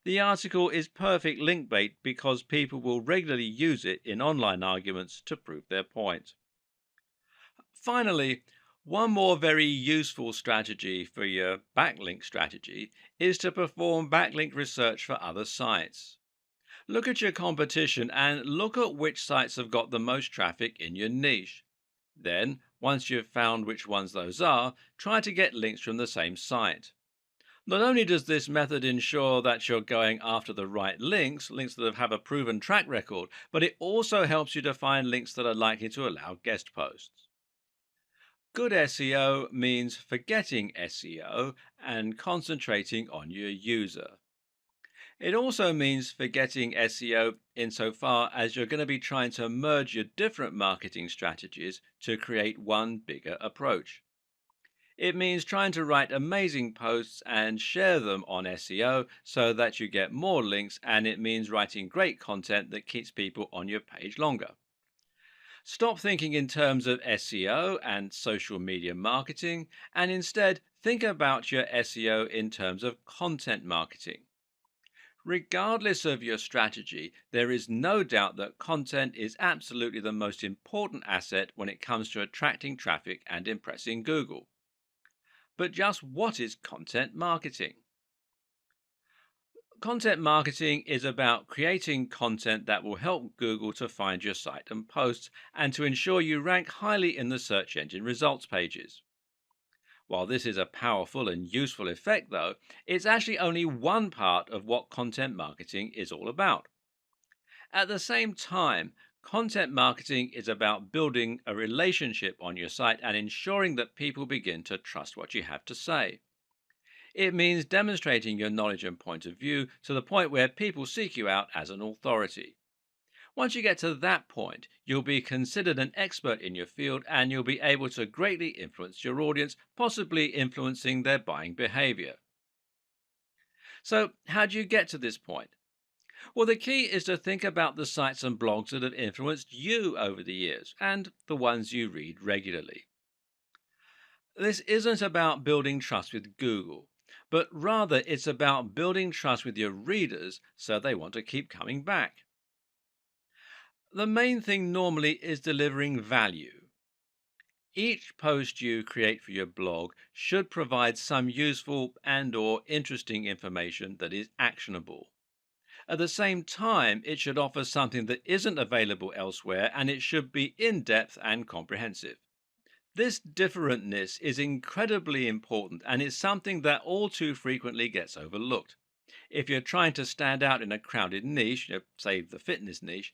Speaker 1: The article is perfect link bait because people will regularly use it in online arguments to prove their point. Finally, one more very useful strategy for your backlink strategy is to perform backlink research for other sites. Look at your competition and look at which sites have got the most traffic in your niche. Then, once you've found which ones those are, try to get links from the same site. Not only does this method ensure that you're going after the right links that have a proven track record, but it also helps you to find links that are likely to allow guest posts. Good SEO means forgetting SEO and concentrating on your user. It also means forgetting SEO insofar as you're going to be trying to merge your different marketing strategies to create one bigger approach. It means trying to write amazing posts and share them on SEO so that you get more links, and it means writing great content that keeps people on your page longer. Stop thinking in terms of SEO and social media marketing, and instead think about your SEO in terms of content marketing. Regardless of your strategy, there is no doubt that content is absolutely the most important asset when it comes to attracting traffic and impressing Google. But just what is content marketing? Content marketing is about creating content that will help Google to find your site and posts and to ensure you rank highly in the search engine results pages. While this is a powerful and useful effect, though, it's actually only one part of what content marketing is all about. At the same time, content marketing is about building a relationship on your site and ensuring that people begin to trust what you have to say. It means demonstrating your knowledge and point of view to the point where people seek you out as an authority. Once you get to that point, you'll be considered an expert in your field and you'll be able to greatly influence your audience, possibly influencing their buying behavior. So, how do you get to this point? Well, the key is to think about the sites and blogs that have influenced you over the years and the ones you read regularly. This isn't about building trust with Google, but rather it's about building trust with your readers so they want to keep coming back. The main thing normally is delivering value. Each post you create for your blog should provide some useful and/or interesting information that is actionable. At the same time, it should offer something that isn't available elsewhere, and it should be in-depth and comprehensive. This differentness is incredibly important and is something that all too frequently gets overlooked. If you're trying to stand out in a crowded niche, say the fitness niche,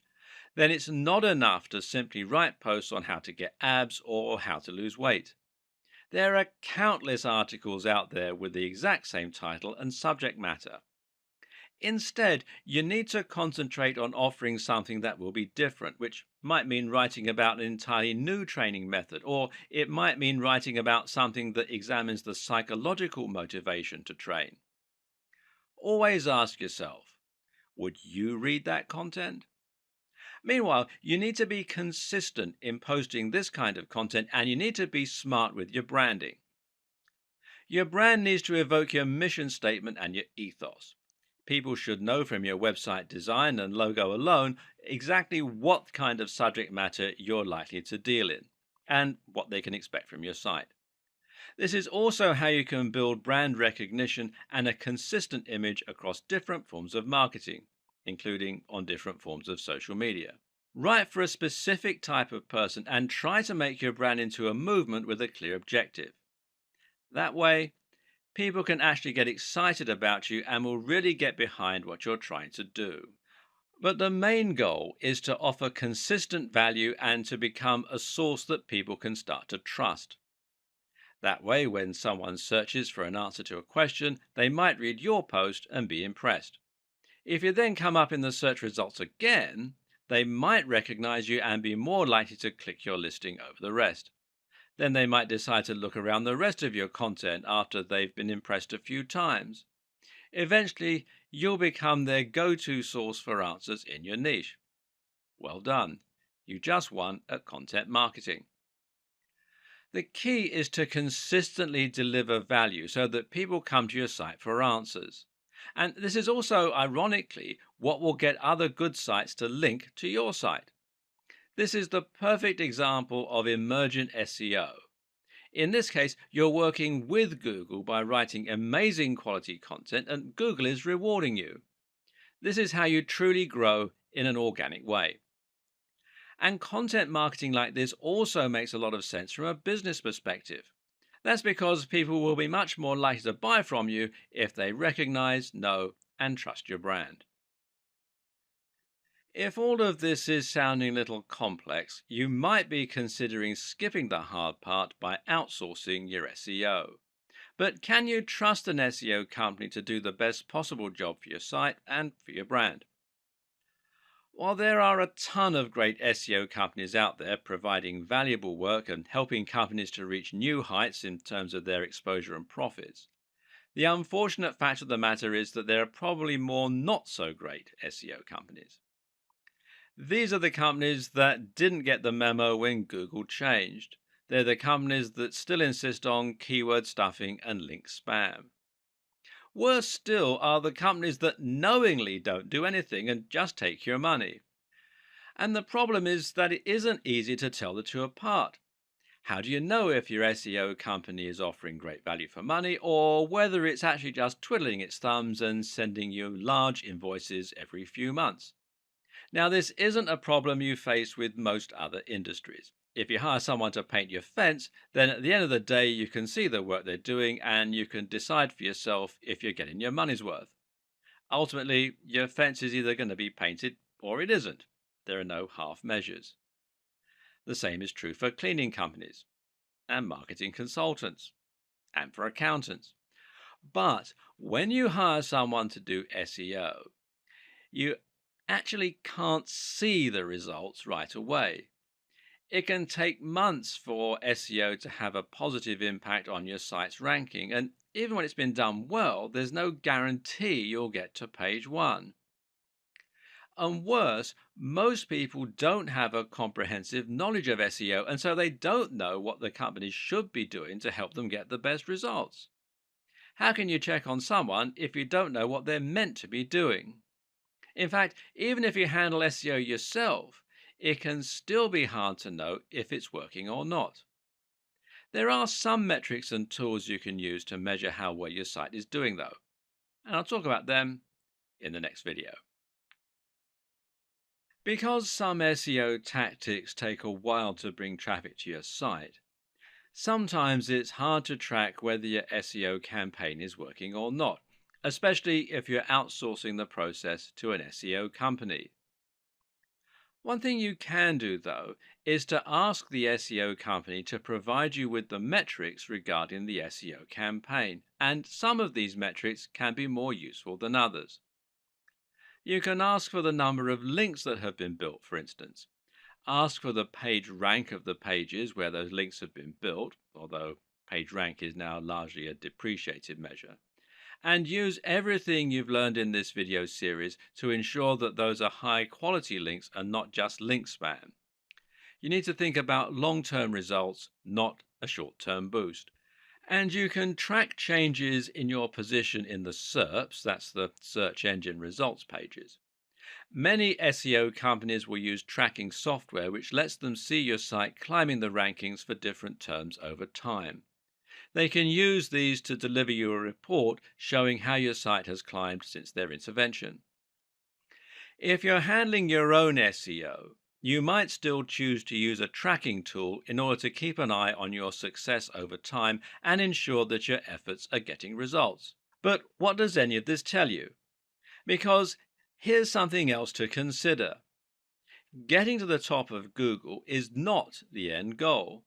Speaker 1: then it's not enough to simply write posts on how to get abs or how to lose weight. There are countless articles out there with the exact same title and subject matter. Instead, you need to concentrate on offering something that will be different, which might mean writing about an entirely new training method, or it might mean writing about something that examines the psychological motivation to train. Always ask yourself, would you read that content? Meanwhile, you need to be consistent in posting this kind of content and you need to be smart with your branding. Your brand needs to evoke your mission statement and your ethos. People should know from your website design and logo alone exactly what kind of subject matter you're likely to deal in and what they can expect from your site. This is also how you can build brand recognition and a consistent image across different forms of marketing, including on different forms of social media. Write for a specific type of person and try to make your brand into a movement with a clear objective. That way, people can actually get excited about you and will really get behind what you're trying to do. But the main goal is to offer consistent value and to become a source that people can start to trust. That way, when someone searches for an answer to a question, they might read your post and be impressed. If you then come up in the search results again, they might recognize you and be more likely to click your listing over the rest. Then they might decide to look around the rest of your content after they've been impressed a few times. Eventually, you'll become their go-to source for answers in your niche. Well done. You just won at content marketing. The key is to consistently deliver value so that people come to your site for answers. And this is also, ironically, what will get other good sites to link to your site. This is the perfect example of emergent SEO. In this case, you're working with Google by writing amazing quality content, and Google is rewarding you. This is how you truly grow in an organic way. And content marketing like this also makes a lot of sense from a business perspective. That's because people will be much more likely to buy from you if they recognize, know, and trust your brand. If all of this is sounding a little complex, you might be considering skipping the hard part by outsourcing your SEO. But can you trust an SEO company to do the best possible job for your site and for your brand? While there are a ton of great SEO companies out there providing valuable work and helping companies to reach new heights in terms of their exposure and profits, the unfortunate fact of the matter is that there are probably more not so great SEO companies. These are the companies that didn't get the memo when Google changed. They're the companies that still insist on keyword stuffing and link spam. Worse still are the companies that knowingly don't do anything and just take your money. And the problem is that it isn't easy to tell the two apart. How do you know if your SEO company is offering great value for money or whether it's actually just twiddling its thumbs and sending you large invoices every few months? Now, this isn't a problem you face with most other industries. If you hire someone to paint your fence, then at the end of the day, you can see the work they're doing and you can decide for yourself if you're getting your money's worth. Ultimately, your fence is either going to be painted or it isn't. There are no half measures. The same is true for cleaning companies and marketing consultants and for accountants. But when you hire someone to do SEO, you actually can't see the results right away. It can take months for SEO to have a positive impact on your site's ranking, and even when it's been done well, there's no guarantee you'll get to page 1. And worse, most people don't have a comprehensive knowledge of SEO, and so they don't know what the companies should be doing to help them get the best results. How can you check on someone if you don't know what they're meant to be doing? In fact, even if you handle SEO yourself, it can still be hard to know if it's working or not. There are some metrics and tools you can use to measure how well your site is doing, though, and I'll talk about them in the next video. Because some SEO tactics take a while to bring traffic to your site, sometimes it's hard to track whether your SEO campaign is working or not, especially if you're outsourcing the process to an SEO company. One thing you can do, though, is to ask the SEO company to provide you with the metrics regarding the SEO campaign, and some of these metrics can be more useful than others. You can ask for the number of links that have been built, for instance. Ask for the page rank of the pages where those links have been built, although page rank is now largely a depreciated measure. And use everything you've learned in this video series to ensure that those are high quality links and not just link spam. You need to think about long-term results, not a short-term boost. And you can track changes in your position in the SERPs, that's the search engine results pages. Many SEO companies will use tracking software which lets them see your site climbing the rankings for different terms over time. They can use these to deliver you a report showing how your site has climbed since their intervention. If you're handling your own SEO, you might still choose to use a tracking tool in order to keep an eye on your success over time and ensure that your efforts are getting results. But what does any of this tell you? Because here's something else to consider. Getting to the top of Google is not the end goal.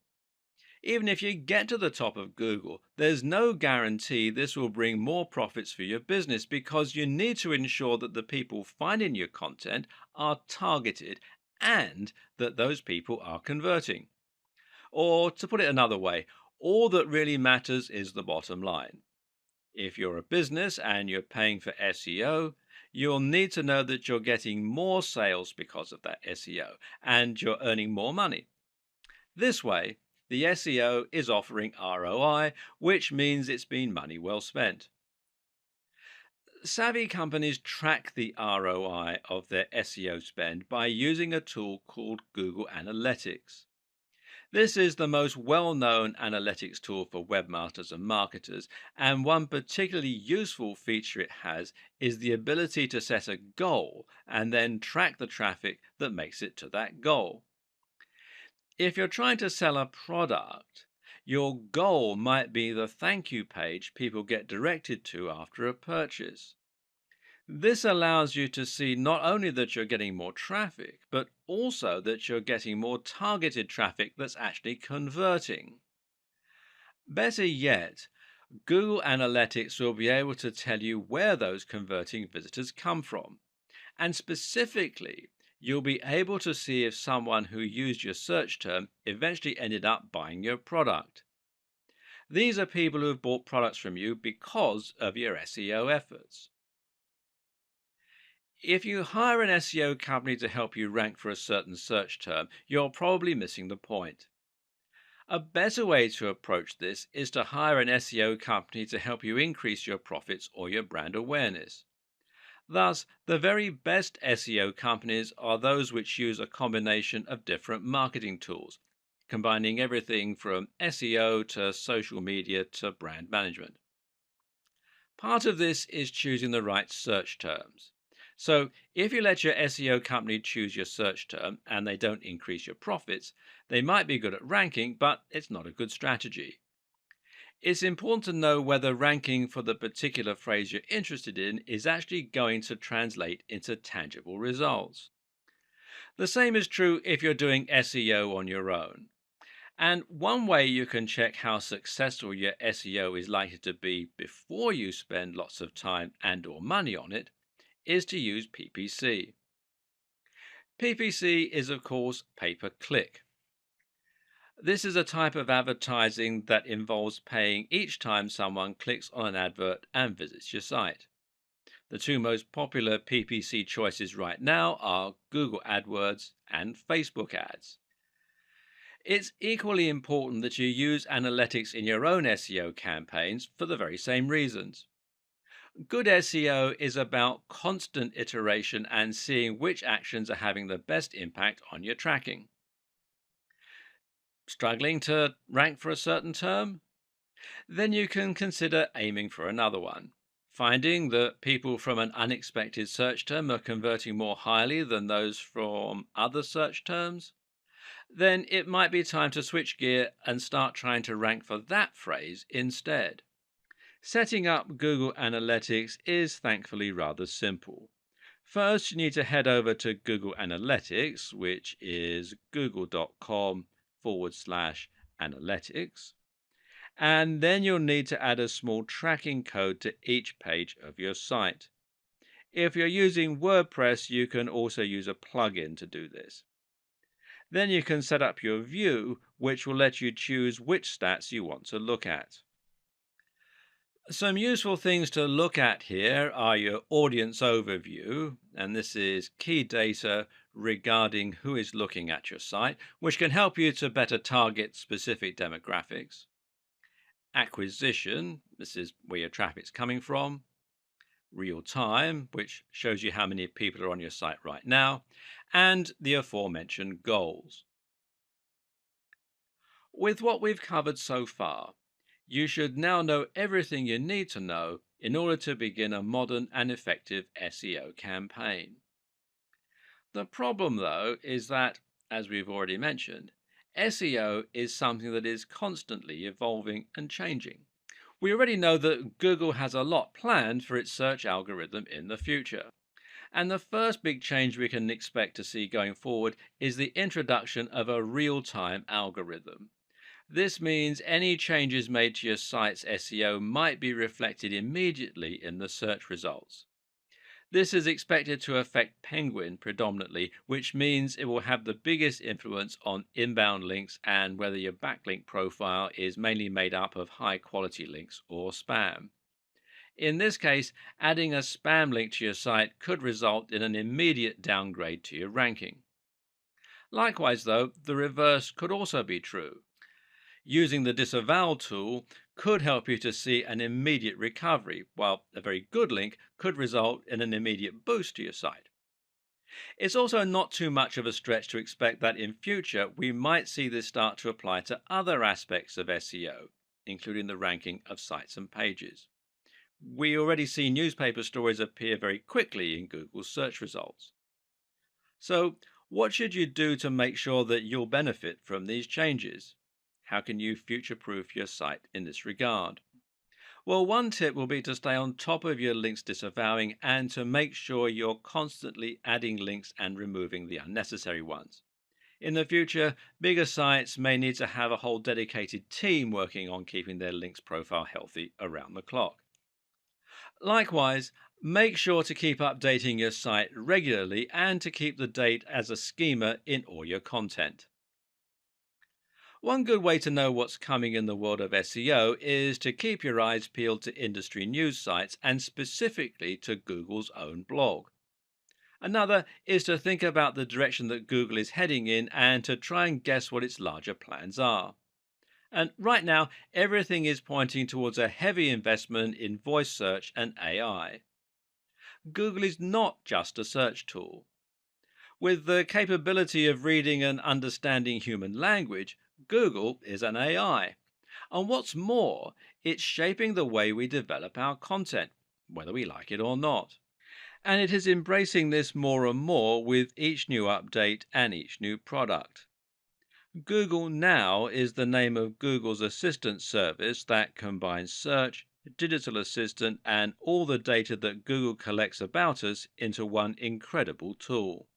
Speaker 1: Even if you get to the top of Google, there's no guarantee this will bring more profits for your business because you need to ensure that the people finding your content are targeted and that those people are converting. Or to put it another way, all that really matters is the bottom line. If you're a business and you're paying for SEO, you'll need to know that you're getting more sales because of that SEO and you're earning more money. This way, the SEO is offering ROI, which means it's been money well spent. Savvy companies track the ROI of their SEO spend by using a tool called Google Analytics. This is the most well known analytics tool for webmasters and marketers, and one particularly useful feature it has is the ability to set a goal and then track the traffic that makes it to that goal. If you're trying to sell a product, your goal might be the thank you page people get directed to after a purchase. This allows you to see not only that you're getting more traffic, but also that you're getting more targeted traffic that's actually converting. Better yet, Google Analytics will be able to tell you where those converting visitors come from. And specifically, you'll be able to see if someone who used your search term eventually ended up buying your product. These are people who have bought products from you because of your SEO efforts. If you hire an SEO company to help you rank for a certain search term, you're probably missing the point. A better way to approach this is to hire an SEO company to help you increase your profits or your brand awareness. Thus, the very best SEO companies are those which use a combination of different marketing tools, combining everything from SEO to social media to brand management. Part of this is choosing the right search terms. So, if you let your SEO company choose your search term and they don't increase your profits, they might be good at ranking, but it's not a good strategy. It's important to know whether ranking for the particular phrase you're interested in is actually going to translate into tangible results. The same is true if you're doing SEO on your own. And one way you can check how successful your SEO is likely to be before you spend lots of time and or money on it is to use PPC. PPC is of course pay-per-click. This is a type of advertising that involves paying each time someone clicks on an advert and visits your site. The two most popular PPC choices right now are Google AdWords and Facebook ads. It's equally important that you use analytics in your own SEO campaigns for the very same reasons. Good SEO is about constant iteration and seeing which actions are having the best impact on your tracking. Struggling to rank for a certain term? Then you can consider aiming for another one. Finding that people from an unexpected search term are converting more highly than those from other search terms? Then it might be time to switch gear and start trying to rank for that phrase instead. Setting up Google Analytics is thankfully rather simple. First, you need to head over to Google Analytics, which is google.com/analytics. And then you'll need to add a small tracking code to each page of your site. If you're using WordPress, you can also use a plugin to do this. Then you can set up your view, which will let you choose which stats you want to look at. Some useful things to look at here are your audience overview, and this is key data regarding who is looking at your site, which can help you to better target specific demographics. Acquisition, this is where your traffic's coming from. Real time, which shows you how many people are on your site right now, and the aforementioned goals. With what we've covered so far, you should now know everything you need to know in order to begin a modern and effective SEO campaign. The problem, though, is that, as we've already mentioned, SEO is something that is constantly evolving and changing. We already know that Google has a lot planned for its search algorithm in the future. And the first big change we can expect to see going forward is the introduction of a real time algorithm. This means any changes made to your site's SEO might be reflected immediately in the search results. This is expected to affect Penguin predominantly, which means it will have the biggest influence on inbound links and whether your backlink profile is mainly made up of high quality links or spam. In this case, adding a spam link to your site could result in an immediate downgrade to your ranking. Likewise, though, the reverse could also be true. Using the disavow tool could help you to see an immediate recovery, while a very good link could result in an immediate boost to your site. It's also not too much of a stretch to expect that in future we might see this start to apply to other aspects of SEO, including the ranking of sites and pages. We already see newspaper stories appear very quickly in Google's search results. So, what should you do to make sure that you'll benefit from these changes? How can you future proof your site in this regard? Well, one tip will be to stay on top of your links disavowing and to make sure you're constantly adding links and removing the unnecessary ones. In the future, bigger sites may need to have a whole dedicated team working on keeping their links profile healthy around the clock. Likewise, make sure to keep updating your site regularly and to keep the date as a schema in all your content. One good way to know what's coming in the world of SEO is to keep your eyes peeled to industry news sites and specifically to Google's own blog. Another is to think about the direction that Google is heading in and to try and guess what its larger plans are. And right now, everything is pointing towards a heavy investment in voice search and AI. Google is not just a search tool. With the capability of reading and understanding human language, Google is an AI. And what's more, it's shaping the way we develop our content, whether we like it or not. And it is embracing this more and more with each new update and each new product. Google Now is the name of Google's assistant service that combines search, digital assistant, and all the data that Google collects about us into one incredible tool.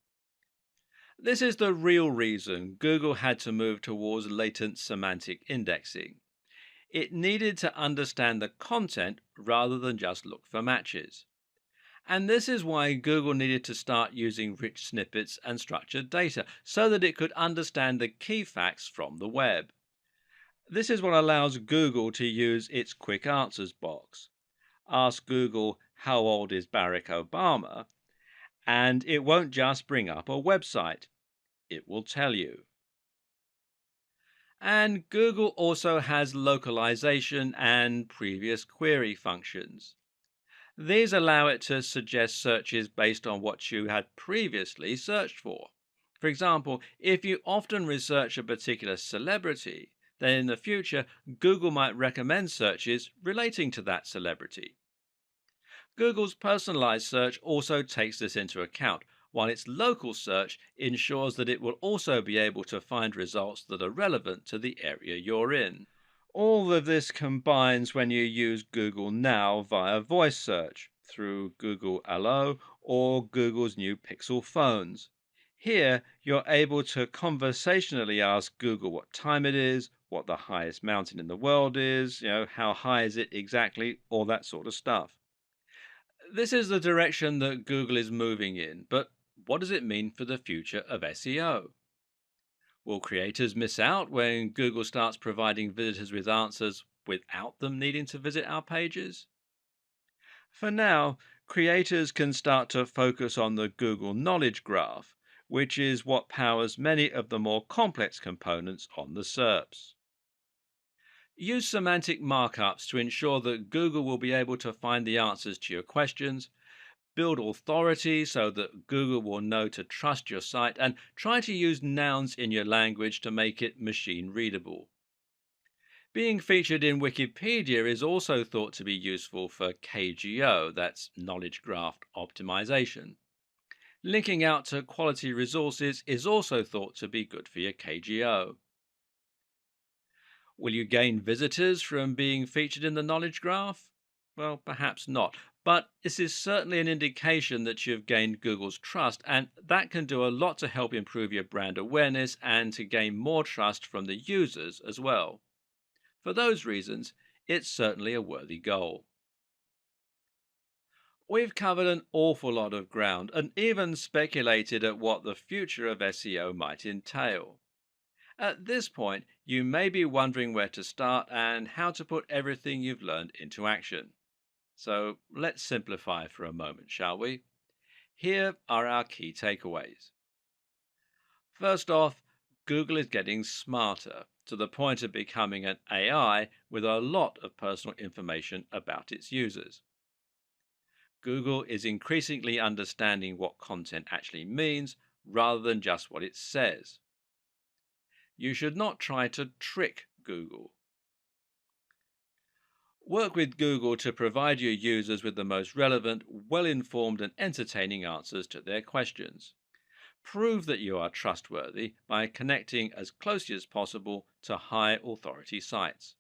Speaker 1: This is the real reason Google had to move towards latent semantic indexing. It needed to understand the content rather than just look for matches. And this is why Google needed to start using rich snippets and structured data so that it could understand the key facts from the web. This is what allows Google to use its quick answers box. Ask Google, how old is Barack Obama? And it won't just bring up a website, it will tell you. And Google also has localization and previous query functions. These allow it to suggest searches based on what you had previously searched for. For example, if you often research a particular celebrity, then in the future, Google might recommend searches relating to that celebrity. Google's personalized search also takes this into account, while its local search ensures that it will also be able to find results that are relevant to the area you're in. All of this combines when you use Google Now via voice search through Google Allo or Google's new Pixel phones. Here, you're able to conversationally ask Google what time it is, what the highest mountain in the world is, how high is it exactly, all that sort of stuff. This is the direction that Google is moving in, but what does it mean for the future of SEO? Will creators miss out when Google starts providing visitors with answers without them needing to visit our pages? For now, creators can start to focus on the Google Knowledge Graph, which is what powers many of the more complex components on the SERPs. Use semantic markups to ensure that Google will be able to find the answers to your questions. Build authority so that Google will know to trust your site, and try to use nouns in your language to make it machine readable. Being featured in Wikipedia is also thought to be useful for KGO, that's Knowledge Graph Optimization. Linking out to quality resources is also thought to be good for your KGO. Will you gain visitors from being featured in the knowledge graph? Well, perhaps not. But this is certainly an indication that you've gained Google's trust, and that can do a lot to help improve your brand awareness and to gain more trust from the users as well. For those reasons, it's certainly a worthy goal. We've covered an awful lot of ground and even speculated at what the future of SEO might entail. At this point, you may be wondering where to start and how to put everything you've learned into action. So let's simplify for a moment, shall we? Here are our key takeaways. First off, Google is getting smarter to the point of becoming an AI with a lot of personal information about its users. Google is increasingly understanding what content actually means rather than just what it says. You should not try to trick Google. Work with Google to provide your users with the most relevant, well informed, and entertaining answers to their questions. Prove that you are trustworthy by connecting as closely as possible to high authority sites.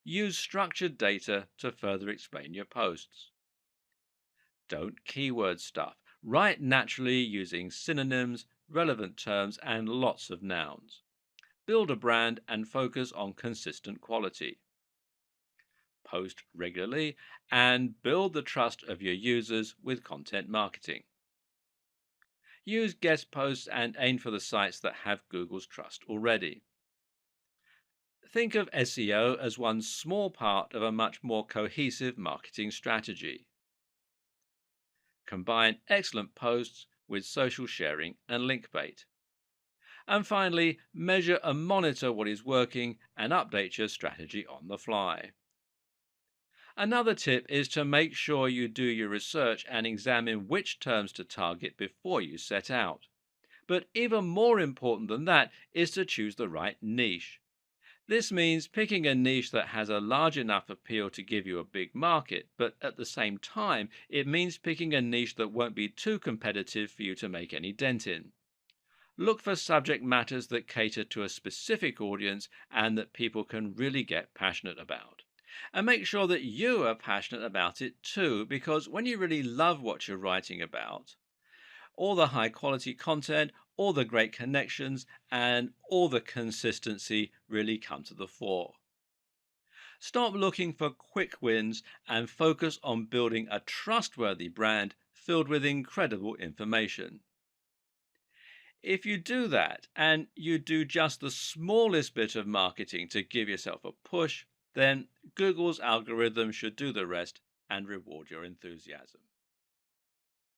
Speaker 1: Use structured data to further explain your posts. Don't keyword stuff. Write naturally using synonyms, relevant terms, and lots of nouns. Build a brand and focus on consistent quality. Post regularly and build the trust of your users with content marketing. Use guest posts and aim for the sites that have Google's trust already. Think of SEO as one small part of a much more cohesive marketing strategy. Combine excellent posts with social sharing and link bait. And finally, measure and monitor what is working and update your strategy on the fly. Another tip is to make sure you do your research and examine which terms to target before you set out. But even more important than that is to choose the right niche. This means picking a niche that has a large enough appeal to give you a big market, but at the same time, it means picking a niche that won't be too competitive for you to make any dent in. Look for subject matters that cater to a specific audience and that people can really get passionate about. And make sure that you are passionate about it too, because when you really love what you're writing about, all the high quality content, all the great connections, and all the consistency really come to the fore. Stop looking for quick wins and focus on building a trustworthy brand filled with incredible information. If you do that and you do just the smallest bit of marketing to give yourself a push, then Google's algorithm should do the rest and reward your enthusiasm.